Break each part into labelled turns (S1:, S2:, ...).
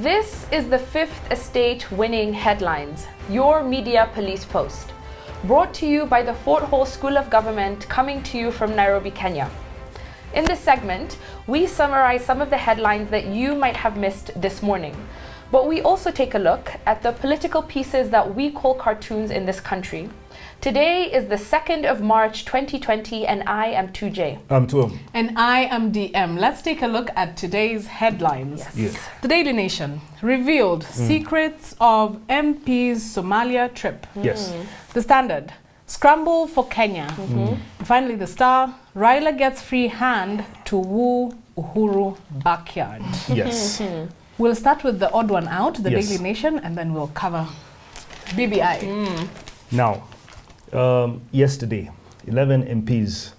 S1: This is the Fifth Estate Winning Headlines, your media police post. Brought to you by the Fort Hall School of Government, coming to you from Nairobi, Kenya. In this segment, we summarize some of the headlines that you might have missed this morning. But we also take a look at the political pieces that we call cartoons in this country. Today is the 2nd of March 2020 and I am 2J.
S2: I'm 2M.
S3: And I am DM. Let's take a look at today's headlines.
S2: Yes.
S3: The Daily Nation revealed secrets of MP's Somalia trip.
S2: Yes.
S3: The Standard, scramble for Kenya. And finally, The Star, Raila gets free hand to woo Uhuru backyard.
S2: Yes.
S3: We'll start with the odd one out, the
S2: Yes.
S3: Daily Nation, and then we'll cover BBI.
S2: Now, yesterday, 11 MPs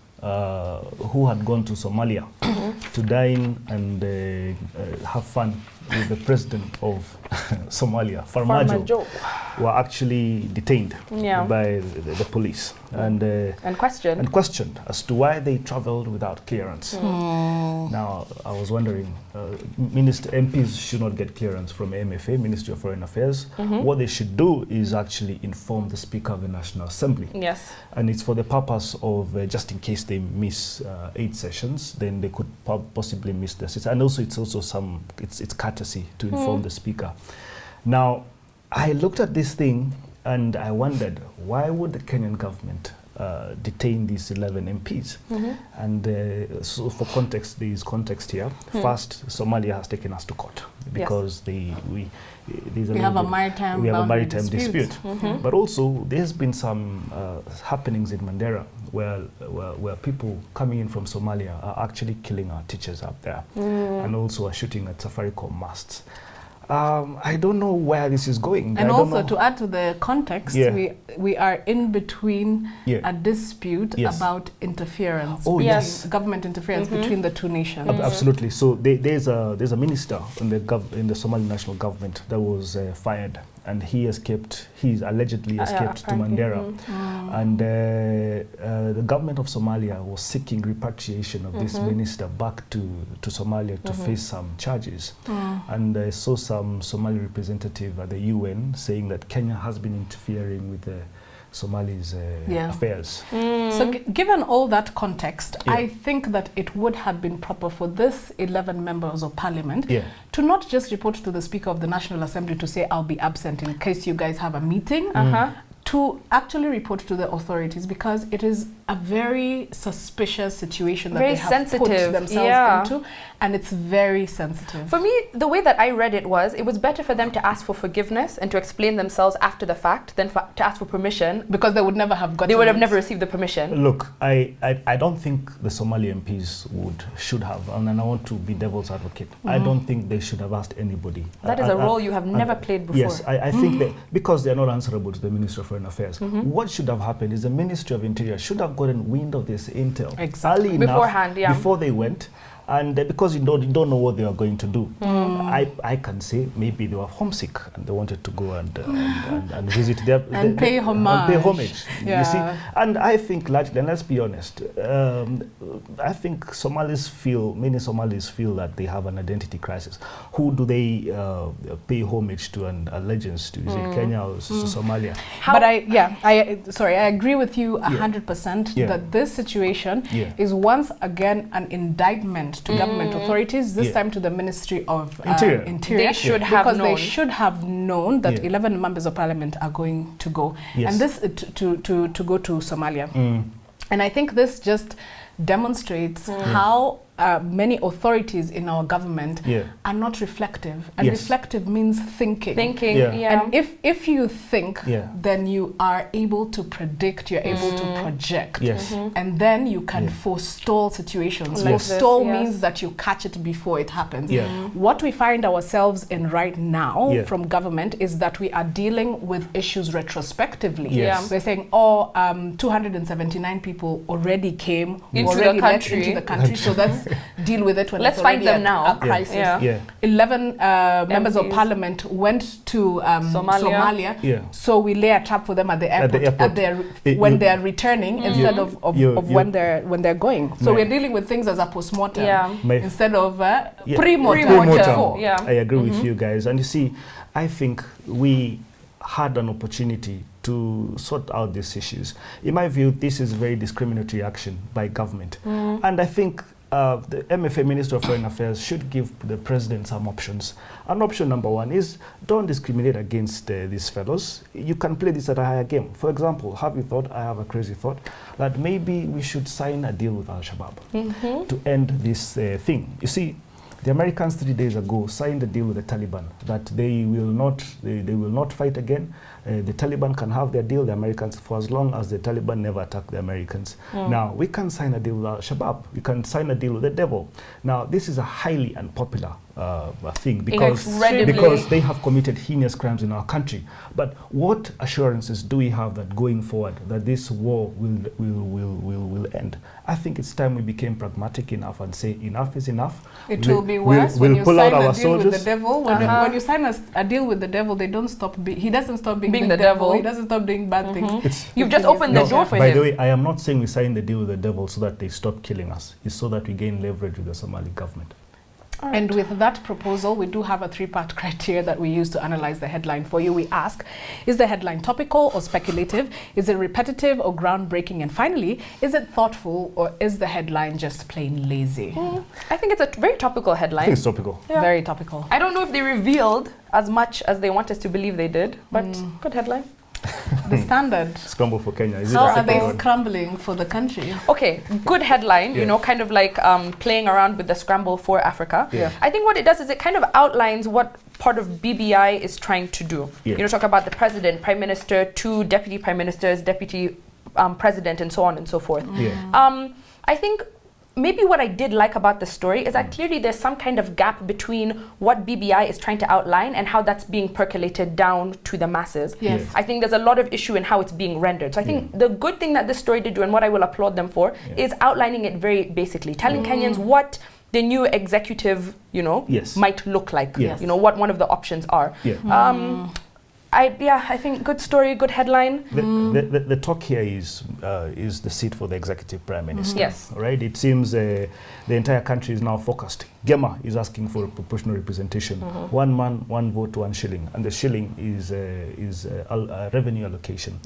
S2: who had gone to Somalia to dine and have fun with the president of Somalia, Farmajo, were actually detained by the police and questioned as to why they traveled without clearance. Now, I was wondering, MPs should not get clearance from MFA, Ministry of Foreign Affairs. What they should do is actually inform the Speaker of the National Assembly.
S1: Yes.
S2: And it's for the purpose of, just in case they miss 8 sessions, then they could possibly miss the sessions. And also, it's also it's courtesy to inform the Speaker. Now, I looked at this thing and I wondered, why would the Kenyan government detain these 11 MPs? And so for context, there is context here. First, Somalia has taken us to court because we have a maritime dispute. But also, there's been some happenings in Mandera where people coming in from Somalia are actually killing our teachers up there and also are shooting at Safaricom masts. I don't know where this is going.
S3: And also, to add to the context, we are in between a dispute about interference, government interference between the two nations.
S2: Absolutely. So there's a minister in the Somali national government that was fired, and he allegedly escaped to Mandera. And the government of Somalia was seeking repatriation of this minister back to Somalia to face some charges. And I saw some Somali representative at the UN saying that Kenya has been interfering with the Somalis' affairs.
S3: So given all that context, I think that it would have been proper for this 11 members of parliament to not just report to the Speaker of the National Assembly to say, I'll be absent in case you guys have a meeting, to actually report to the authorities, because it is a very suspicious situation that they have put themselves into, and it's very sensitive.
S1: For me, the way that I read it was better for them to ask for forgiveness and to explain themselves after the fact than to ask for permission,
S3: because they would never have gotten
S1: They would have never received the permission.
S2: Look, I don't think the Somali MPs should have, and I want to be devil's advocate. I don't think they should have asked anybody.
S1: That is a role you have never played before.
S2: Yes, I think that because they're not answerable to the Ministry of Foreign Affairs, what should have happened is the Ministry of Interior should have gotten wind of this intel early enough before they went. And because you don't know what they are going to do, I can say maybe they were homesick and they wanted to go and visit their
S3: and pay homage.
S2: You see, and I think largely, and let's be honest, I think many Somalis feel that they have an identity crisis. Who do they pay homage to and allegiance to? Is it Kenya or Somalia?
S3: But I agree with you 100% that this situation is once again an indictment to government authorities, this time to the Ministry of Interior.
S1: They should have known.
S3: They should have known that 11 members of parliament are going to go. And this to go to Somalia. And I think this just demonstrates how many authorities in our government are not reflective. And reflective means thinking. And if you think, then you are able to predict, you're able to project. And then you can forestall situations. Forestall means that you catch it before it happens. What we find ourselves in right now from government is that we are dealing with issues retrospectively. We're saying, 279 people already came into the country. So deal with it when
S1: Let's
S3: it's
S1: find
S3: already
S1: them now.
S3: a crisis.
S1: Yeah.
S3: 11 members of parliament went to Somalia. So we lay a trap for them at the airport, when they are returning instead of when they're going. So we're dealing with things as a postmortem instead of pre-mortem.
S2: I agree with you guys. And you see, I think we had an opportunity to sort out these issues. In my view, this is very discriminatory action by government. And I think the MFA, Minister of Foreign Affairs, should give the president some options. And option number one is don't discriminate against these fellows. You can play this at a higher game. For example, have you thought, I have a crazy thought, that maybe we should sign a deal with Al-Shabaab to end this thing. You see, the Americans 3 days ago signed a deal with the Taliban that they will not fight again. The Taliban can have their deal, the Americans, for as long as the Taliban never attack the Americans. Now, we can sign a deal with Al-Shabaab. We can sign a deal with the devil. Now, this is a highly unpopular thing because they have committed heinous crimes in our country. But what assurances do we have that going forward, that this war will end? I think it's time we became pragmatic enough and say enough is enough.
S3: It will be worse when you sign a deal with the devil. When you sign a deal with the devil, they don't stop. He doesn't stop being the devil. He doesn't stop doing bad things.
S1: You've just opened the door for him.
S2: By the way, I am not saying we sign the deal with the devil so that they stop killing us. It's so that we gain leverage with the Somali government.
S3: Right. And with that proposal, we do have a 3-part criteria that we use to analyze the headline for you. We ask, is the headline topical or speculative? Is it repetitive or groundbreaking? And finally, is it thoughtful or is the headline just plain lazy?
S1: I think it's a very topical headline.
S2: I think it's topical.
S3: Yeah. Very topical.
S1: I don't know if they revealed as much as they want us to believe they did, but good headline.
S3: The Standard.
S2: Scramble for Kenya.
S3: How are they scrambling for the country?
S1: Okay, good headline, you know, kind of like playing around with the scramble for Africa. I think what it does is it kind of outlines what part of BBI is trying to do. You know, talk about the president, prime minister, 2 deputy prime ministers, deputy president, and so on and so forth. I think maybe what I did like about the story is that clearly there's some kind of gap between what BBI is trying to outline and how that's being percolated down to the masses. I think there's a lot of issue in how it's being rendered. So I think the good thing that this story did do, and what I will applaud them for, is outlining it very basically, telling Kenyans what the new executive, you know, might look like, you know, what one of the options are. I think good story, good headline.
S2: The talk here is the seat for the executive prime minister. Right? It seems the entire country is now focused. Gema is asking for proportional representation. 1 man, 1 vote, 1 shilling, and the shilling is a revenue allocation.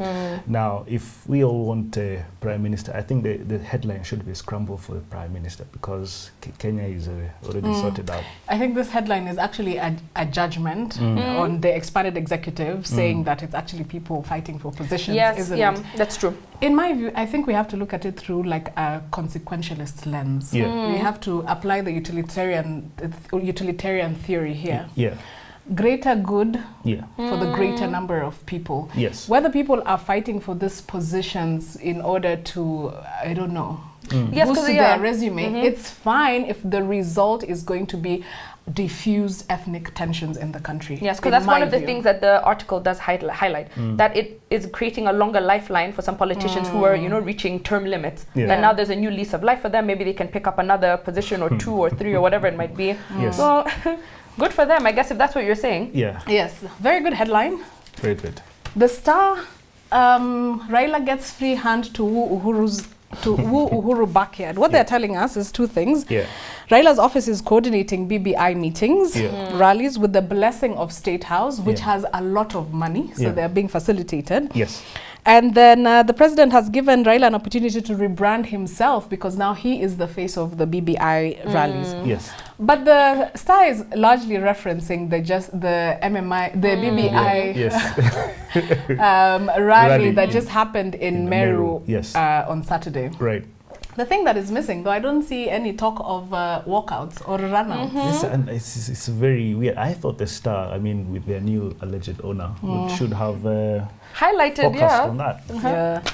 S2: Now, if we all want a prime minister, I think the headline should be scramble for the prime minister because Kenya is already sorted out.
S3: I think this headline is actually a judgment on the expanded executive, saying that it's actually people fighting for positions, isn't it?
S1: That's true.
S3: In my view, I think we have to look at it through like a consequentialist lens. We have to apply the utilitarian theory here. Greater good for the greater number of people. Whether people are fighting for these positions in order to, I don't know, boost their resume, it's fine if the result is going to be diffuse ethnic tensions in the country.
S1: Because that's one of the things that the article does highlight, that it is creating a longer lifeline for some politicians who are, you know, reaching term limits. That now there's a new lease of life for them. Maybe they can pick up another position or 2 or 3 or whatever it might be. So good for them, I guess, if that's what you're saying.
S3: Yes, very good headline.
S2: Very good.
S3: The Star, Raila gets free hand to woo Uhuru backyard. What they're telling us is 2 things. Raila's office is coordinating BBI meetings, rallies with the blessing of State House, which has a lot of money, so they're being facilitated. And then the president has given Raila an opportunity to rebrand himself because now he is the face of the BBI rallies. But the Star is largely referencing the BBI rally that just happened in MERU on Saturday. The thing that is missing, though, I don't see any talk of walkouts or runouts.
S2: It's very weird. I thought the Star, I mean, with their new alleged owner, should have
S1: highlighted
S2: focused on that.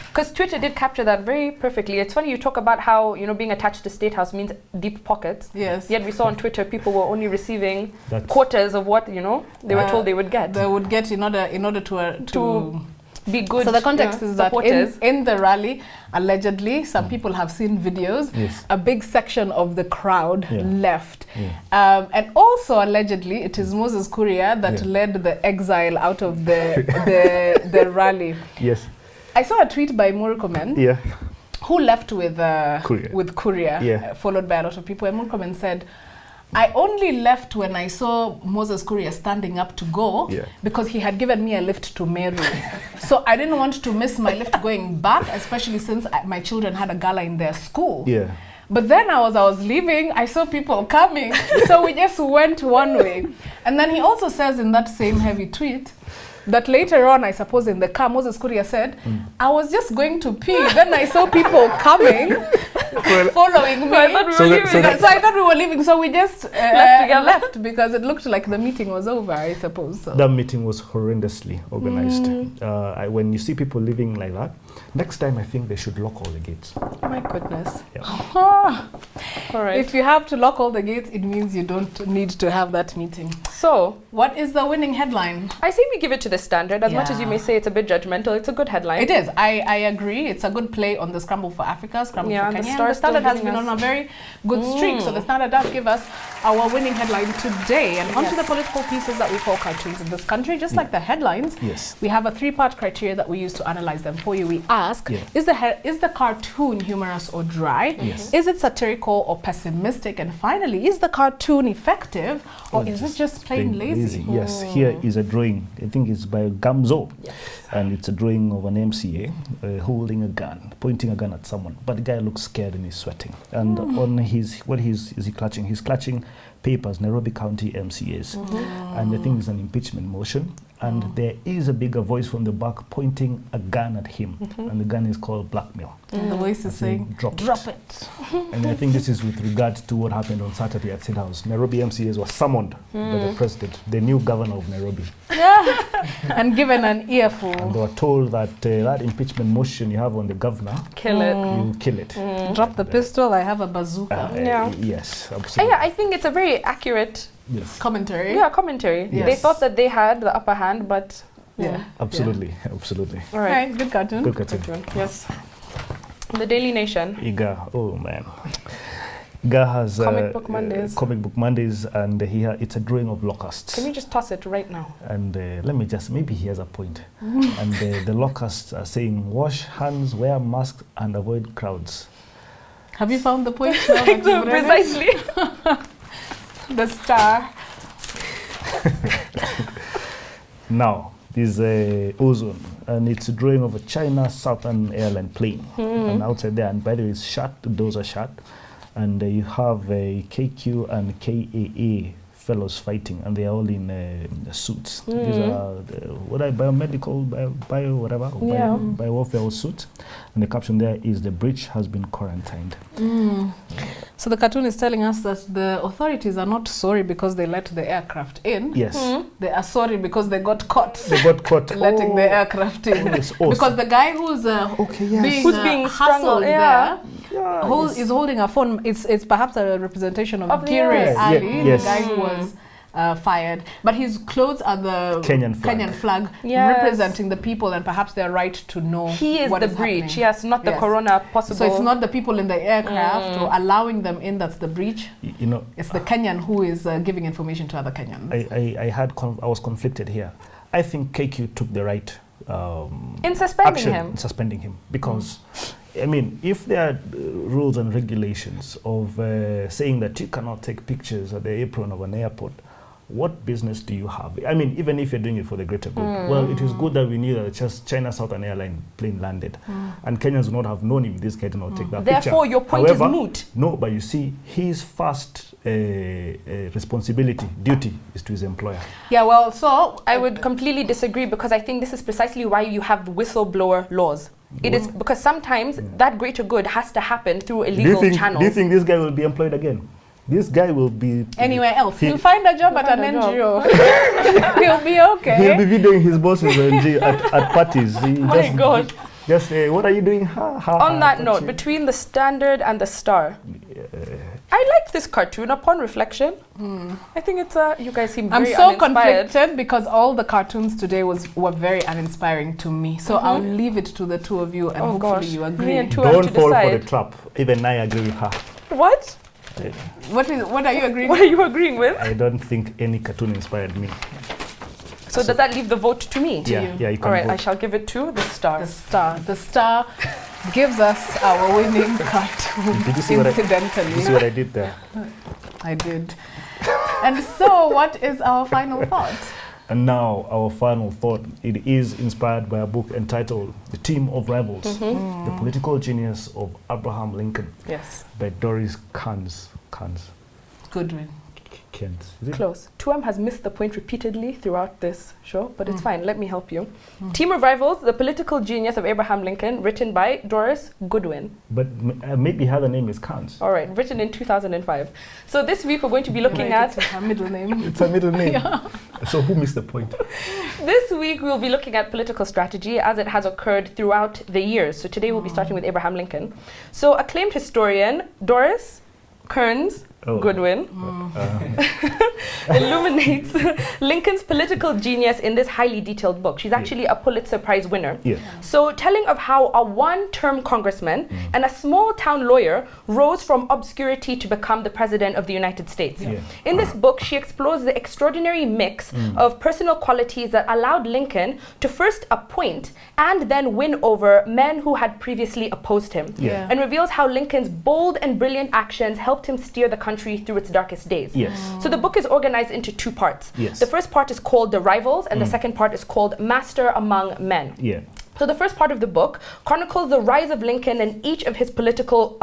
S1: Because Twitter did capture that very perfectly. It's funny you talk about how, you know, being attached to State House means deep pockets. Yet we saw on Twitter people were only receiving quarters of what, you know, they were told they would get.
S3: They would get in order to
S1: be good.
S3: So the context is that
S1: supporters.
S3: in the rally, allegedly, some people have seen videos.
S2: Yes.
S3: A big section of the crowd left.
S2: Yeah.
S3: And also, allegedly, it is Moses Kuria that led the exile out of the rally.
S2: Yes.
S3: I saw a tweet by Murkomen.
S2: Yeah.
S3: Who left with
S2: Kuria,
S3: followed by a lot of people. And Murkomen said, I only left when I saw Moses Kuria standing up to go because he had given me a lift to MERU. So I didn't want to miss my lift going back, especially since my children had a gala in their school.
S2: Yeah.
S3: But then I was leaving, I saw people coming, so we just went one way. And then he also says in that same heavy tweet that later on, I suppose in the car, Moses Kuria said, I was just going to pee. Then I saw people coming, following me. So I thought we were leaving. So we just left because it looked like the meeting was over, I suppose. So.
S2: That meeting was horrendously organized. When you see people living like that, next time I think they should lock all the gates.
S3: My goodness.
S2: Yeah.
S1: All right.
S3: If you have to lock all the gates, it means you don't need to have that meeting.
S1: So,
S3: what is the winning headline?
S1: I say we give it to the Standard. As much as you may say it's a bit judgmental, it's a good headline.
S3: It is. I agree. It's a good play on the Scramble for Africa, Scramble for Kenya.
S1: The
S3: Standard has been on a very good streak. So the Standard does give us our winning headline today. And onto the political pieces that we call cartoons in this country. Just like the headlines, we have a 3-part criteria that we use to analyze them for you. We ask, is the cartoon humorous or dry? Is it satirical or pessimistic? And finally, is the cartoon effective or is it just plain lazy?
S2: Yes, here is a drawing. I think it's by Gamzo. And it's a drawing of an MCA holding a gun, pointing a gun at someone. But the guy looks scared and he's sweating. And on his, what is he clutching? He's clutching papers, Nairobi County MCAs. And I think it's an impeachment motion. And there is a bigger voice from the back pointing a gun at him. And the gun is called blackmail.
S3: And the voice is saying, drop it.
S2: And I think this is with regard to what happened on Saturday at State House. Nairobi MCAs were summoned by the president, the new governor of Nairobi.
S3: And given an earful.
S2: And they were told that that impeachment motion you have on the governor,
S1: kill it.
S2: You kill it.
S3: Drop the pistol, I have a bazooka.
S2: Yes, absolutely.
S1: I think it's a very accurate
S3: commentary.
S1: Yeah, commentary.
S3: Yes.
S1: They thought that they had the upper hand, but
S2: absolutely.
S1: All right.
S3: Good cartoon.
S2: Good cartoon.
S1: Yes. The Daily Nation.
S2: Iga, oh man. Iga has
S1: Comic Book Mondays,
S2: and it's a drawing of locusts.
S1: Can you just toss it right now?
S2: And let me just, maybe he has a point. And the locusts are saying, wash hands, wear masks, and avoid crowds.
S3: Have you found the point? No,
S1: precisely.
S3: The star.
S2: Now, this is ozone, and it's a drawing of a China Southern Airline plane. And outside there, and by the way, it's shut, the doors are shut. And you have a KQ and KAA fellows fighting, and they are all in suits. These are biomedical, whatever, biowarfare suits. And the caption there is, the bridge has been quarantined.
S3: So the cartoon is telling us that the authorities are not sorry because they let the aircraft in.
S2: Yes.
S3: They are sorry because they got caught.
S2: They got caught.
S3: Letting the aircraft in. Because the guy who's being strangled there is holding a phone. It's perhaps a representation of Gire Ali, the guy who was fired. But his clothes are the Kenyan flag representing the people and perhaps their right to know
S1: he is
S3: what
S1: the
S3: is
S1: breach.
S3: happening.
S1: Yes, not the corona possible.
S3: So it's not the people in the aircraft or allowing them in that's the breach.
S2: You know,
S3: it's the Kenyan who is giving information to other Kenyans.
S2: I was conflicted here. I think KQ took the right
S1: in suspending
S2: him because I mean, if there are rules and regulations of saying that you cannot take pictures at the apron of an airport, what business do you have? I mean, even if you're doing it for the greater good. Well, it is good that we knew that just China Southern Airline plane landed. And Kenyans would not have known if this guy did not take that picture.
S1: Therefore, your point is moot.
S2: No, but you see, his first responsibility, duty, is to his employer.
S1: Yeah, well, so I would completely disagree because I think this is precisely why you have whistleblower laws. It is because sometimes that greater good has to happen through illegal channels.
S2: Do you think this guy will be employed again? This guy will be
S3: anywhere else. He'll find a job at an NGO. He'll be okay.
S2: He'll be videoing his bosses at parties.
S1: My God.
S2: Just what are you doing?
S1: On that note, between the Standard and the Star, I like this cartoon upon reflection. I think it's you guys seem very
S3: I'm so
S1: uninspired.
S3: conflicted because all the cartoons today were very uninspiring to me. So I'll leave it to the two of you and hopefully you agree.
S1: Me and two
S2: Don't
S1: have to
S2: fall
S1: decide.
S2: for the trap. Even I agree with her.
S1: What?
S3: What are you agreeing
S1: What
S3: with?
S1: are you agreeing with?
S2: I don't think any cartoon inspired me.
S1: So does that leave the vote to me?
S2: Yeah, you can
S1: All right,
S2: vote.
S1: I shall give it to the Star.
S3: The Star gives us our winning cartoon.
S2: Did you see what
S3: incidentally.
S2: Did you see what I did there?
S3: I did. And so, what is our final thought?
S2: And now, our final thought, it is inspired by a book entitled The Team of Rivals, The Political Genius of Abraham Lincoln,
S1: Yes.
S2: by Doris Kearns.
S3: Goodwin.
S2: Kent. Is it?
S1: Close. 2M has missed the point repeatedly throughout this show, but it's fine. Let me help you. Team of Rivals, The Political Genius of Abraham Lincoln, written by Doris Goodwin.
S2: But maybe her name is Kearns.
S1: All right, written in 2005. So this week we're going to be looking at...
S3: It's her middle name.
S2: It's her middle name. So who missed the point?
S1: This week we'll be looking at political strategy as it has occurred throughout the years. So today we'll be starting with Abraham Lincoln. So acclaimed historian Doris Kearns Goodwin illuminates Lincoln's political genius in this highly detailed book. She's actually a Pulitzer Prize winner. So telling of how a one-term congressman and a small-town lawyer rose from obscurity to become the president of the United States. In this book, she explores the extraordinary mix of personal qualities that allowed Lincoln to first appoint and then win over men who had previously opposed him, and reveals how Lincoln's bold and brilliant actions helped him steer the country through its darkest days. So the book is organized into two parts. The first part is called The Rivals, and the second part is called Master Among Men. So the first part of the book chronicles the rise of Lincoln and each of his political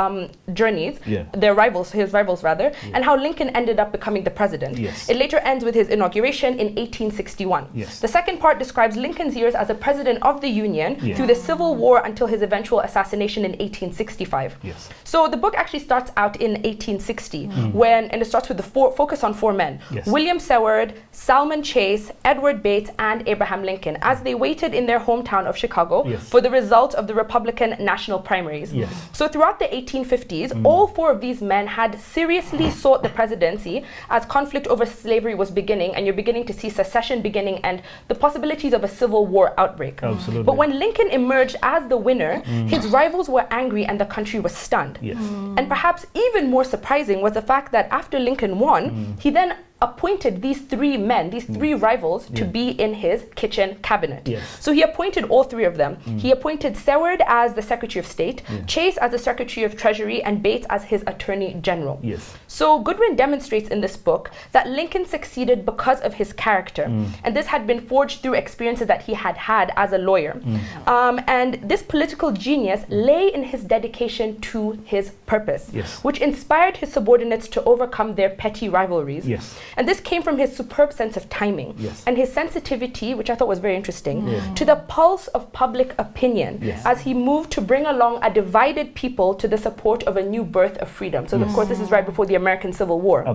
S1: journeys, his rivals rather, and how Lincoln ended up becoming the president. It later ends with his inauguration in 1861. The second part describes Lincoln's years as a president of the Union through the Civil War until his eventual assassination in 1865. So the book actually starts out in 1860 and it starts with the focus on four men, William Seward, Salmon Chase, Edward Bates, and Abraham Lincoln, as they waited in their hometown of Chicago for the result of the Republican national primaries. So throughout the 1850s, all four of these men had seriously sought the presidency as conflict over slavery was beginning, and you're beginning to see secession beginning and the possibilities of a civil war outbreak. But when Lincoln emerged as the winner, his rivals were angry and the country was stunned. And perhaps even more surprising was the fact that after Lincoln won, he then appointed these three men, these three rivals, to be in his kitchen cabinet. So he appointed all three of them. He appointed Seward as the Secretary of State, Chase as the Secretary of Treasury, and Bates as his Attorney General. So Goodwin demonstrates in this book that Lincoln succeeded because of his character, and this had been forged through experiences that he had had as a lawyer. And this political genius lay in his dedication to his purpose, which inspired his subordinates to overcome their petty rivalries. And this came from his superb sense of timing and his sensitivity, which I thought was very interesting, to the pulse of public opinion as he moved to bring along a divided people to the support of a new birth of freedom. So of course this is right before the American Civil War.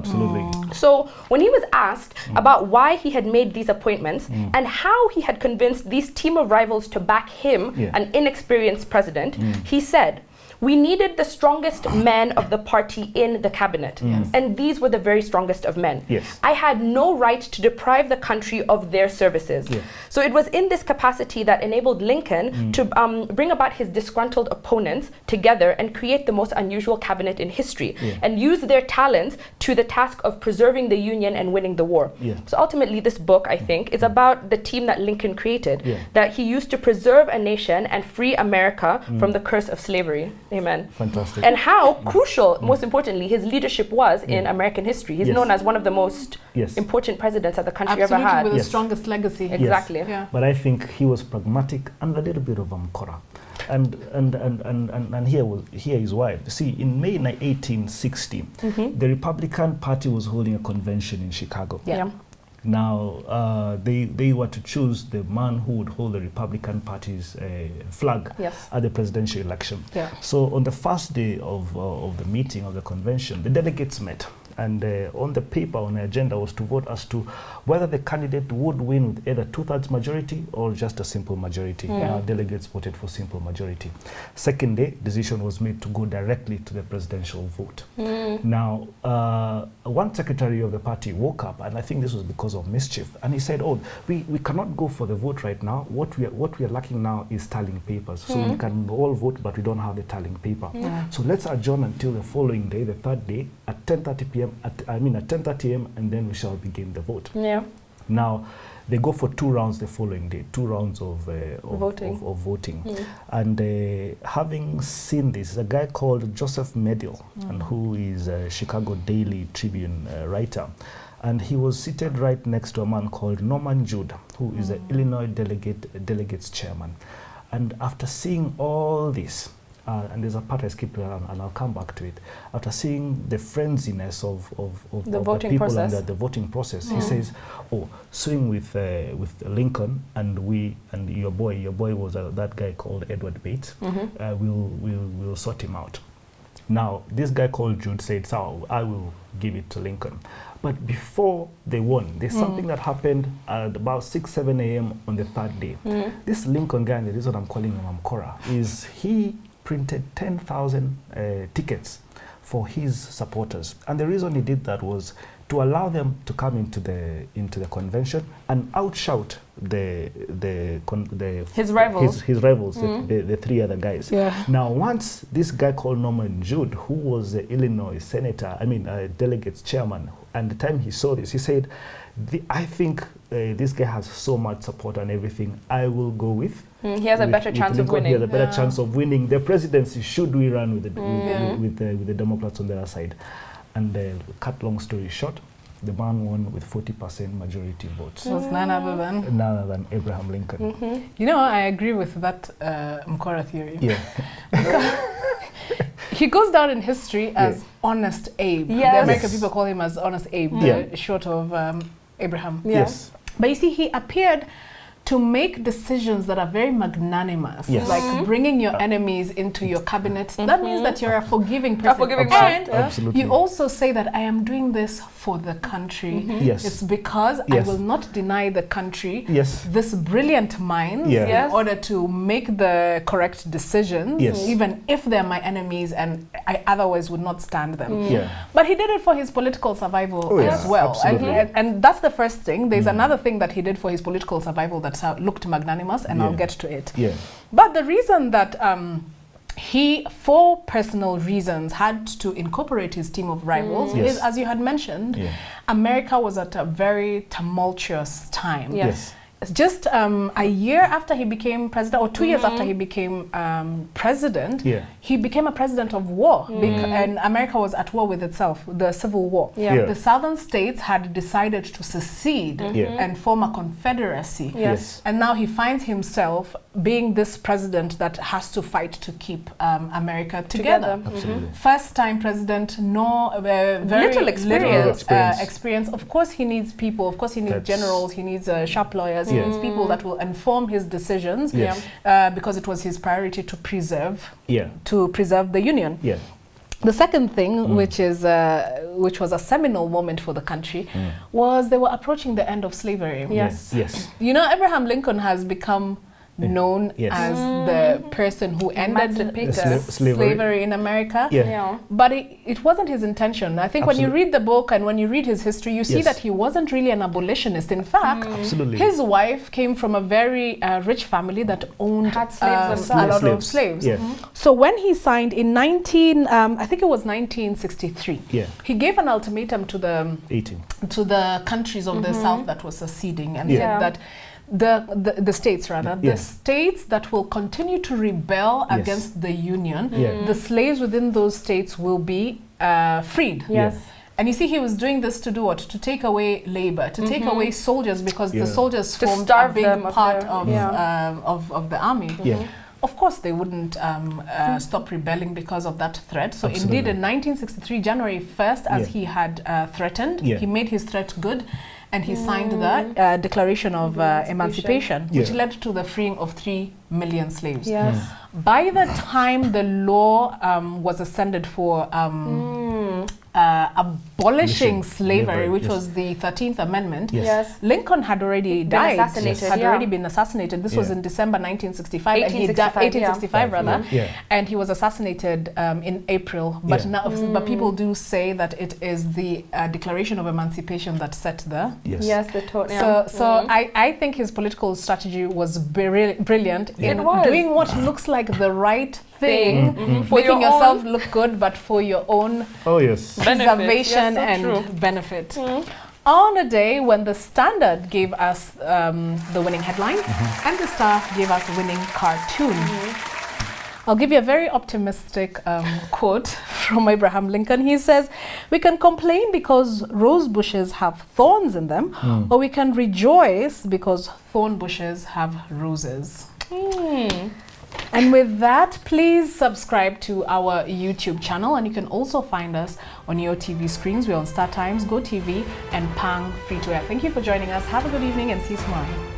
S1: So when he was asked about why he had made these appointments and how he had convinced these team of rivals to back him, an inexperienced president, he said, "We needed the strongest men of the party in the cabinet, and these were the very strongest of men. I had no right to deprive the country of their services." So it was in this capacity that enabled Lincoln to bring about his disgruntled opponents together and create the most unusual cabinet in history, and use their talents to the task of preserving the Union and winning the war. So ultimately this book, I think, is about the team that Lincoln created, that he used to preserve a nation and free America from the curse of slavery. Amen.
S2: Fantastic.
S1: And how crucial, most importantly, his leadership was in American history. He's known as one of the most important presidents that the country ever had.
S3: With the strongest legacy.
S1: Exactly.
S2: But I think he was pragmatic and a little bit of Mkora. And here is why. See, in May 1860, the Republican Party was holding a convention in Chicago. Now, they were to choose the man who would hold the Republican Party's flag at the presidential election. So on the first day of the meeting of the convention, the delegates met. And on the paper, on the agenda, was to vote as to whether the candidate would win with either 2/3 majority or just a simple majority. Delegates voted for simple majority. Second day, decision was made to go directly to the presidential vote. Now, one secretary of the party woke up, and I think this was because of mischief, and he said, "Oh, we cannot go for the vote right now. What we are lacking now is tallying papers. So we can all vote, but we don't have the tallying paper. So let's adjourn until the following day, the third day, at 10:30 p.m. At 10:30 a.m. and then we shall begin the vote." Now, they go for 2 rounds the following day, 2 rounds of voting. And having seen this, a guy called Joseph Medill, and who is a Chicago Daily Tribune writer. And he was seated right next to a man called Norman Jude, who is the Illinois delegates chairman. And after seeing all this, and there's a part I skipped and I'll come back to it. After seeing the frenziness of the people process. And the voting process, he says, "Oh, swing with Lincoln and your boy was that guy called Edward Bates. We'll sort him out." Now, this guy called Jude said, "So I will give it to Lincoln." But before they won, there's something that happened at about 6-7 a.m. on the third day. This Lincoln guy, and the reason I'm calling him Amcora, is he printed 10,000 tickets for his supporters. And the reason he did that was to allow them to come into the convention and outshout
S1: his rivals,
S2: the 3 other guys. Now, once this guy called Norman Jude, who was the Illinois senator, delegates chairman, and the time he saw this, he said, "I think this guy has so much support and everything. I will go with."
S1: He has a better chance of winning.
S2: He has a better chance of winning the presidency should we run with the Democrats on the other side. And cut long story short, the man won with 40% majority votes.
S3: It was none other
S2: than Abraham Lincoln.
S3: You know, I agree with that Mkora theory. He goes down in history as Honest Abe. The American people call him as Honest Abe, short of Abraham. But you see, he appeared to make decisions that are very magnanimous, like bringing your enemies into your cabinet. That means that you're a forgiving person. And you also say that I am doing this for the country. It's because I will not deny the country this brilliant minds in order to make the correct decisions, even if they're my enemies and I otherwise would not stand them. But he did it for his political survival as well. And that's the first thing. There's another thing that he did for his political survival that looked magnanimous, and I'll get to it. But the reason that he, for personal reasons, had to incorporate his team of rivals is, as you had mentioned, America was at a very tumultuous time. Just a year after he became president, or 2 years after he became president, he became a president of war. And America was at war with itself, the Civil War. The southern states had decided to secede and form a confederacy. And now he finds himself being this president that has to fight to keep America together. First time president, very little experience. Of course he needs people, of course he needs generals, he needs sharp lawyers, he needs people that will inform his decisions because it was his priority to preserve the Union. The second thing, which was a seminal moment for the country, was they were approaching the end of slavery. You know, Abraham Lincoln has become known as the person who ended slavery in America. But it wasn't his intention. I think when you read the book and when you read his history, you see that he wasn't really an abolitionist. In fact, his wife came from a very rich family that owned a lot of slaves. So when he signed in 1963, he gave an ultimatum to the countries of the South that was seceding, and said that the states the states that will continue to rebel against the Union, the slaves within those states will be freed. And you see, he was doing this to do what? To take away labor, to take away soldiers, because the soldiers formed a big part of the army. Of course, they wouldn't stop rebelling because of that threat. So indeed, in 1963, January 1st, as he had threatened, he made his threat good. And he signed the Declaration of Emancipation, which led to the freeing of 3 million slaves. By the time the law was ascended for abolishing slavery, which was the 13th Amendment, Lincoln had already died, had already been assassinated. This was in December 1965, 1865 rather, and he was assassinated in April. But now, but people do say that it is the Declaration of Emancipation that set the So I think his political strategy was brilliant in doing what looks like the right thing, making yourself look good, but for your own preservation and benefit. On a day when the Standard gave us the winning headline and the Star gave us the winning cartoon. I'll give you a very optimistic quote from Abraham Lincoln. He says, "We can complain because rose bushes have thorns in them, or we can rejoice because thorn bushes have roses." And with that, please subscribe to our YouTube channel, and you can also find us on your TV screens. We're on Star Times, GoTV, and Pang Free to Air. Thank you for joining us. Have a good evening and see you tomorrow.